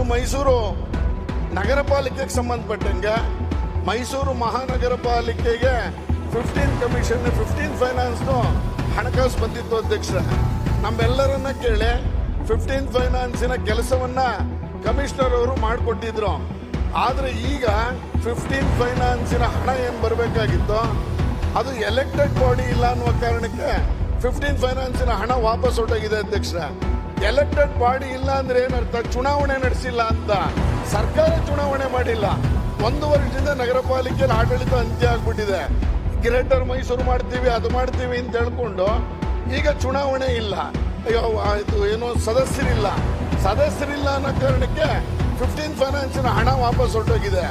ಇನ್ನು ಮೈಸೂರು ನಗರ ಪಾಲಿಕೆಗೆ ಸಂಬಂಧಪಟ್ಟಂಗೆ ಮೈಸೂರು ಮಹಾನಗರ ಪಾಲಿಕೆಗೆ 15 ಕಮಿಷನ್ 15 ಫೈನಾನ್ಸ್ನು ಹಣಕಾಸು ಬಂದಿತ್ತು ಅಧ್ಯಕ್ಷರ. ನಮ್ಮೆಲ್ಲರನ್ನ ಕೇಳಿ 15 ಫೈನಾನ್ಸಿನ ಕೆಲಸವನ್ನ ಕಮಿಷನರ್ ಅವರು ಮಾಡಿಕೊಟ್ಟಿದ್ರು. ಆದರೆ ಈಗ 15 ಫೈನಾನ್ಸಿನ ಹಣ ಏನು ಬರಬೇಕಾಗಿತ್ತು ಅದು ಎಲೆಕ್ಟೆಡ್ ಬಾಡಿ ಇಲ್ಲ ಅನ್ನುವ ಕಾರಣಕ್ಕೆ 15 ಫೈನಾನ್ಸಿನ ಹಣ ವಾಪಸ್ ಹೊರಟೋಗಿದೆ ಅಧ್ಯಕ್ಷರ. ಎಲೆಕ್ಟೆಡ್ ಬಾಡಿ ಇಲ್ಲ ಅಂದ್ರೆ ಏನರ್ಥ? ಚುನಾವಣೆ ನಡೆಸಿಲ್ಲ ಅಂತ. ಸರ್ಕಾರ ಚುನಾವಣೆ ಮಾಡಿಲ್ಲ. 1 ವರ್ಷದಿಂದ ನಗರ ಪಾಲಿಕೆಯಲ್ಲಿ ಆಡಳಿತ ಅಂತ್ಯ ಆಗ್ಬಿಟ್ಟಿದೆ. ಗ್ರೇಟರ್ ಮೈಸೂರು ಮಾಡ್ತೀವಿ ಅದು ಮಾಡ್ತೀವಿ ಅಂತ ಹೇಳ್ಕೊಂಡು ಈಗ ಚುನಾವಣೆ ಇಲ್ಲ. ಅಯ್ಯೋ ಇದು ಏನೋ ಸದಸ್ಯರಿಲ್ಲ ಅನ್ನೋ ಕಾರಣಕ್ಕೆ 15 ಫೈನಾನ್ಸಿನ ಹಣ ವಾಪಸ್ ಹೊರಟೋಗಿದೆ.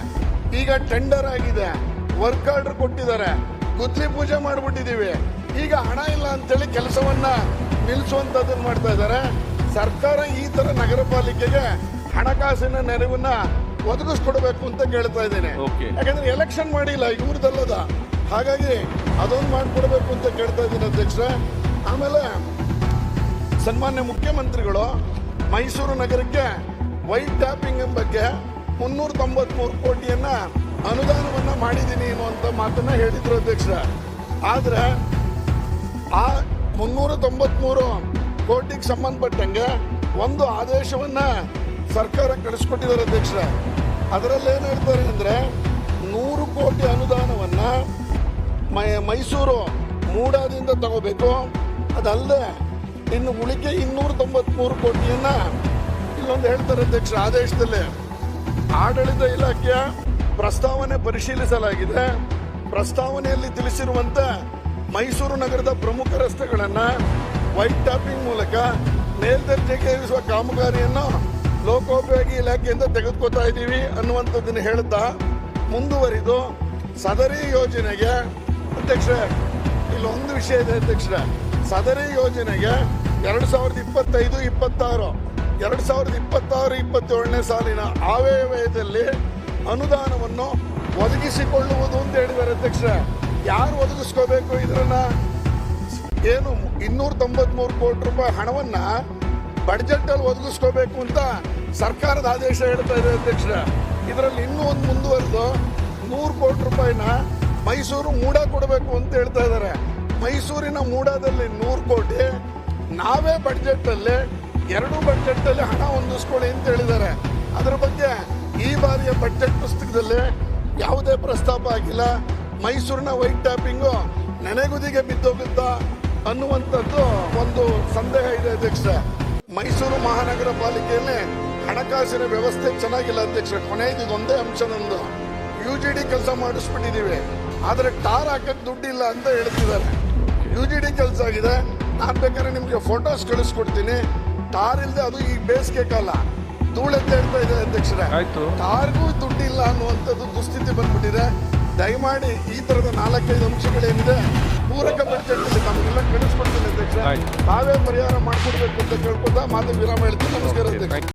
ಈಗ ಟೆಂಡರ್ ಆಗಿದೆ, ವರ್ಕ್ ಆರ್ಡರ್ ಕೊಟ್ಟಿದ್ದಾರೆ, ಗುದ್ಲಿ ಪೂಜೆ ಮಾಡಿಬಿಟ್ಟಿದ್ದೀವಿ. ಈಗ ಹಣ ಇಲ್ಲ ಅಂತೇಳಿ ಕೆಲಸವನ್ನ ನಿಲ್ಲಿಸುವಂತದ್ದನ್ನು ಮಾಡ್ತಾ ಇದ್ದಾರೆ. ಸರ್ಕಾರ ಈ ತರ ನಗರ ಪಾಲಿಕೆಗೆ ಹಣಕಾಸಿನ ನೆರವನ್ನ ಒದಗಿಸ್ಕೊಡ್ಬೇಕು ಅಂತ ಕೇಳ್ತಾ ಇದ್ದೇನೆ. ಯಾಕಂದ್ರೆ ಎಲೆಕ್ಷನ್ ಮಾಡಿಲ್ಲ ಇವ್ರದಲ್ಲದ, ಹಾಗಾಗಿ ಅದೊಂದು ಮಾಡಿಕೊಡ್ಬೇಕು ಅಂತ ಕೇಳ್ತಾ ಇದ್ದೀನಿ ಅಧ್ಯಕ್ಷ. ಆಮೇಲೆ ಸನ್ಮಾನ್ಯ ಮುಖ್ಯಮಂತ್ರಿಗಳು ಮೈಸೂರು ನಗರಕ್ಕೆ ವೈಟ್ ಟ್ಯಾಪಿಂಗ್ ಬಗ್ಗೆ 393 ಕೋಟಿಯನ್ನ ಅನುದಾನವನ್ನ ಮಾಡಿದ್ದೀನಿ ಅನ್ನುವಂತ ಮಾತನ್ನ ಹೇಳಿದ್ರು ಅಧ್ಯಕ್ಷ. ಆದ್ರೆ ಆ 393 ಕೋಟಿಗೆ ಸಂಬಂಧಪಟ್ಟಂಗೆ ಒಂದು ಆದೇಶವನ್ನ ಸರ್ಕಾರ ಕಳಿಸ್ಕೊಟ್ಟಿದ್ದಾರೆ ಅಧ್ಯಕ್ಷ. ಅದರಲ್ಲಿ ಏನ್ ಹೇಳ್ತಾರೆ ಅಂದ್ರೆ 100 ಕೋಟಿ ಅನುದಾನವನ್ನ ಮೈಸೂರು ಮೂಡಾದಿಂದ ತಗೋಬೇಕು. ಅದಲ್ಲದೆ ಇನ್ನು ಉಳಿಕೆ 293 ಕೋಟಿಯನ್ನ ಇಲ್ಲೊಂದು ಹೇಳ್ತಾರೆ ಅಧ್ಯಕ್ಷ ಆದೇಶದಲ್ಲಿ. ಆಡಳಿತ ಇಲಾಖೆಯ ಪ್ರಸ್ತಾವನೆ ಪರಿಶೀಲಿಸಲಾಗಿದೆ. ಪ್ರಸ್ತಾವನೆಯಲ್ಲಿ ತಿಳಿಸಿರುವಂತೆ ಮೈಸೂರು ನಗರದ ಪ್ರಮುಖ ರಸ್ತೆಗಳನ್ನ ವೈಟ್ ಟಾಪಿಂಗ್ ಮೂಲಕ ಮೇಲ್ದರ್ಜೆಗೆ ಇರಿಸುವ ಕಾಮಗಾರಿಯನ್ನು ಲೋಕೋಪಯೋಗಿ ಇಲಾಖೆಯಿಂದ ತೆಗೆದುಕೊತಾ ಇದ್ದೀವಿ ಅನ್ನುವಂಥದ್ದನ್ನು ಹೇಳ್ತಾ ಮುಂದುವರಿದು ಸದರಿ ಯೋಜನೆಗೆ ಅಧ್ಯಕ್ಷ ಇಲ್ಲೊಂದು ವಿಷಯ ಇದೆ ಅಧ್ಯಕ್ಷ. ಸದರಿ ಯೋಜನೆಗೆ 2025-26 2026-27ನೇ ಸಾಲಿನ ಆಯವ್ಯಯದಲ್ಲಿ ಅನುದಾನವನ್ನು ಒದಗಿಸಿಕೊಳ್ಳುವುದು ಅಂತ ಹೇಳಿದ್ದಾರೆ ಅಧ್ಯಕ್ಷ. ಯಾರು ಒದಗಿಸ್ಕೋಬೇಕು ಇದನ್ನ? ಏನು 293 ಕೋಟಿ ರೂಪಾಯಿ ಹಣವನ್ನ ಬಡ್ಜೆಟ್ ಅಲ್ಲಿ ಒದಗಿಸ್ಕೋಬೇಕು ಅಂತ ಸರ್ಕಾರದ ಆದೇಶ ಹೇಳ್ತಾ ಇದೆ ಅಧ್ಯಕ್ಷ. ಇದರಲ್ಲಿ ಇನ್ನೂ ಒಂದು ಮುಂದುವರೆದು 100 ಕೋಟಿ ರೂಪಾಯಿನ ಮೈಸೂರು ಮೂಡ ಕೊಡಬೇಕು ಅಂತ ಹೇಳ್ತಾ ಇದ್ದಾರೆ. ಮೈಸೂರಿನ ಮೂಡದಲ್ಲಿ 100 ಕೋಟಿ ನಾವೇ ಬಡ್ಜೆಟ್ ಅಲ್ಲಿ 2 ಬಡ್ಜೆಟ್ ಅಲ್ಲಿ ಹಣ ಹೊಂದಿಸ್ಕೊಳ್ಳಿ ಅಂತ ಹೇಳಿದ್ದಾರೆ. ಅದರ ಬಗ್ಗೆ ಈ ಬಾರಿಯ ಬಡ್ಜೆಟ್ ಪುಸ್ತಕದಲ್ಲಿ ಯಾವುದೇ ಪ್ರಸ್ತಾಪ ಆಗಿಲ್ಲ. ಮೈಸೂರಿನ ವೈಟ್ ಟ್ಯಾಪಿಂಗು ನೆನೆಗುದಿಗೆ ಬಿದ್ದೋಗುತ್ತಾ ಅನ್ನುವಂಥದ್ದು ಒಂದು ಸಂದೇಹ ಇದೆ ಅಧ್ಯಕ್ಷ. ಮೈಸೂರು ಮಹಾನಗರ ಪಾಲಿಕೆಯಲ್ಲಿ ಹಣಕಾಸಿನ ವ್ಯವಸ್ಥೆ ಚೆನ್ನಾಗಿಲ್ಲ ಅಧ್ಯಕ್ಷ. ಕೊನೆಯದು ಇದೊಂದೇ ಅಂಶ ನಂದು. UGD ಕೆಲಸ ಮಾಡಿಸ್ಬಿಟ್ಟಿದೀವಿ, ಆದ್ರೆ ಟಾರ್ ಹಾಕಕ್ ದುಡ್ಡಿಲ್ಲ ಅಂತ ಹೇಳ್ತಿದ್ದಾರೆ. UGD ಕೆಲಸ ಆಗಿದೆ. ನಾನ್ ಬೇಕಾದ್ರೆ ನಿಮ್ಗೆ ಫೋಟೋಸ್ ಕಳಿಸ್ಕೊಡ್ತೀನಿ. ಟಾರ್ ಇಲ್ಲದೆ ಅದು ಈ ಬೇಸಿಗೆ ಕಾಲ ಧೂಳೆತ್ತ ಹೇಳ್ತಾ ಇದೆ ಅಧ್ಯಕ್ಷರೇ. ಟಾರ್ಗೂ ದುಡ್ಡಿಲ್ಲ ಅನ್ನುವಂಥದ್ದು ದುಸ್ಥಿತಿ ಬಂದ್ಬಿಟ್ಟಿದೆ. ದಯಮಾಡಿ ಈ ತರದ 4-5 ಅಂಶಗಳೇನಿದೆ ಪೂರಕ ಬಡ್ಜೆಟ್ ನಮಗೆಲ್ಲ ಕಳಿಸ್ಕೊಡ್ತೀನಿ ಅಧ್ಯಕ್ಷ. ತಾವೇ ಪರಿಹಾರ ಮಾಡ್ಕೊಡ್ಬೇಕು ಅಂತ ಕೇಳ್ಕೊತಾ ಮಾತು ವಿರಾಮ ಹೇಳ್ತೀನಿ. ನಮಸ್ಕಾರ ಅಧ್ಯಕ್ಷ.